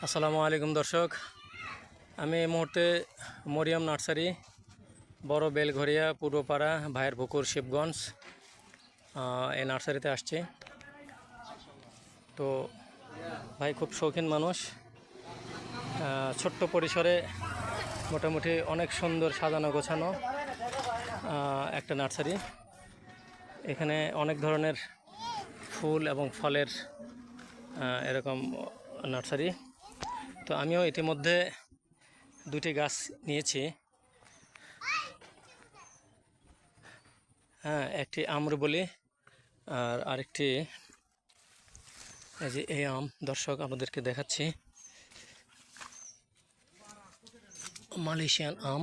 আসসালামু আলাইকুম দর্শক, আমি এই মুহূর্তে মরিয়ম নার্সারি, বড় বেলঘরিয়া, পূর্বপাড়া, ভাইয়ের পুকুর, শিবগঞ্জ এই নার্সারিতে আসছি। তো ভাই খুব শৌখিন মানুষ, ছোট্ট পরিসরে মোটামুটি অনেক সুন্দর সাজানো গোছানো একটা নার্সারি। এখানে অনেক ধরনের ফুল এবং ফলের এরকম নার্সারি। তো আমিও ইতিমধ্যে দুটি গাছ নিয়েছি। একটি আম্রপলি আর আরেকটি এই যে এই আম। দর্শক আপনাদেরকে দেখাচ্ছি, মালয়েশিয়ান আম।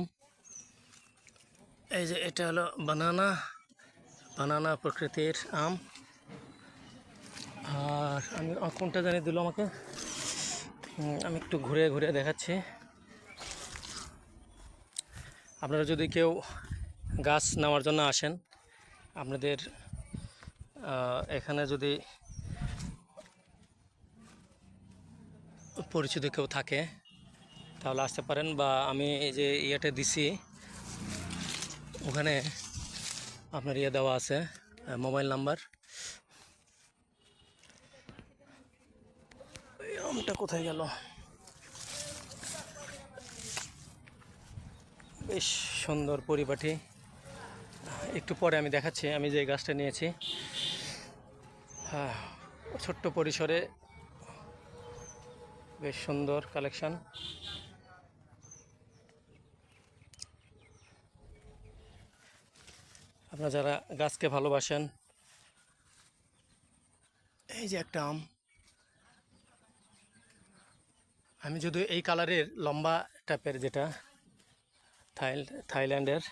এই যে এটা হলো বানানা প্রকৃতির আম। আর আমি কোনটা জানি দিল আমাকে, আমি একটু ঘুরে ঘুরে দেখাচ্ছি। আপনারা যদি কেউ গাছ নেওয়ার জন্য আসেন, আপনাদের এখানে যদি পরিচিত কেউ থাকে তাহলে আসতে পারেন, বা আমি এই যে ইয়েটা দিছি ওখানে আপনার ইয়ে দেওয়া আছে, মোবাইল নাম্বার। আমটা কোথায় গেল? বেশ সুন্দর পরিপাটি। একটু পরে আমি দেখাচ্ছি আমি যে গাছটা নিয়েছি। ছোট্ট পরিসরে বেশ সুন্দর কালেকশন। আপনারা যারা গাছকে ভালোবাসেন, এই যে একটা আম। আমি যদি এই কালারের লম্বা টাইপের যেটা থাইল্যান্ডের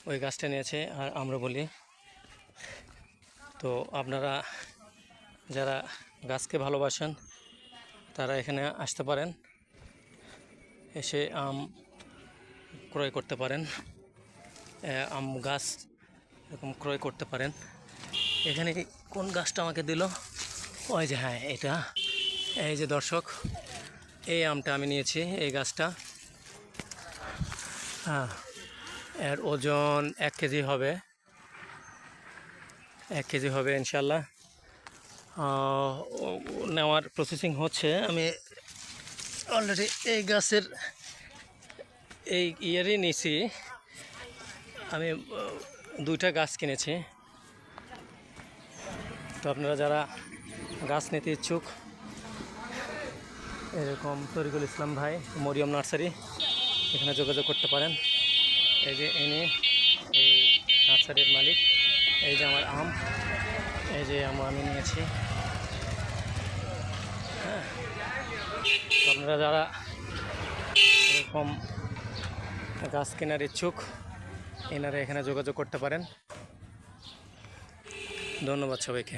ওই গাছটা নিয়েছে, আর আমরা বলি। তো আপনারা যারা গাছকে ভালোবাসেন তারা এখানে আসতে পারেন, এসে আম ক্রয় করতে পারেন, আম গাছ এরকম ক্রয় করতে পারেন। এখানে কোন গাছটা আমাকে দিল? ওই যে এটা। এই যে দর্শক, এই আমটা আমি নিয়েছি, এই গাছটা। এর ওজন 1 কেজি হবে, 1 কেজি হবে ইনশাল্লাহ। নেওয়ার প্রসেসিং হচ্ছে। আমি অলরেডি এই গাছের এই ইয়ারই নিয়েছি। আমি 2টা গাছ কিনেছি। তো আপনারা যারা গাছ নিতে ইচ্ছুক, এরকম তরিকুল ইসলাম ভাই, মরিয়ম নার্সারি, এখানে যোগাযোগ করতে পারেন। এই যে এই নার্সারির মালিক। এই যে আমার আম, এই যে আমি নিয়েছি। তো আপনারা যারা এরকম গাছ কেনার ইচ্ছুক, এনারা এখানে যোগাযোগ করতে পারেন। ধন্যবাদ সবাইকে।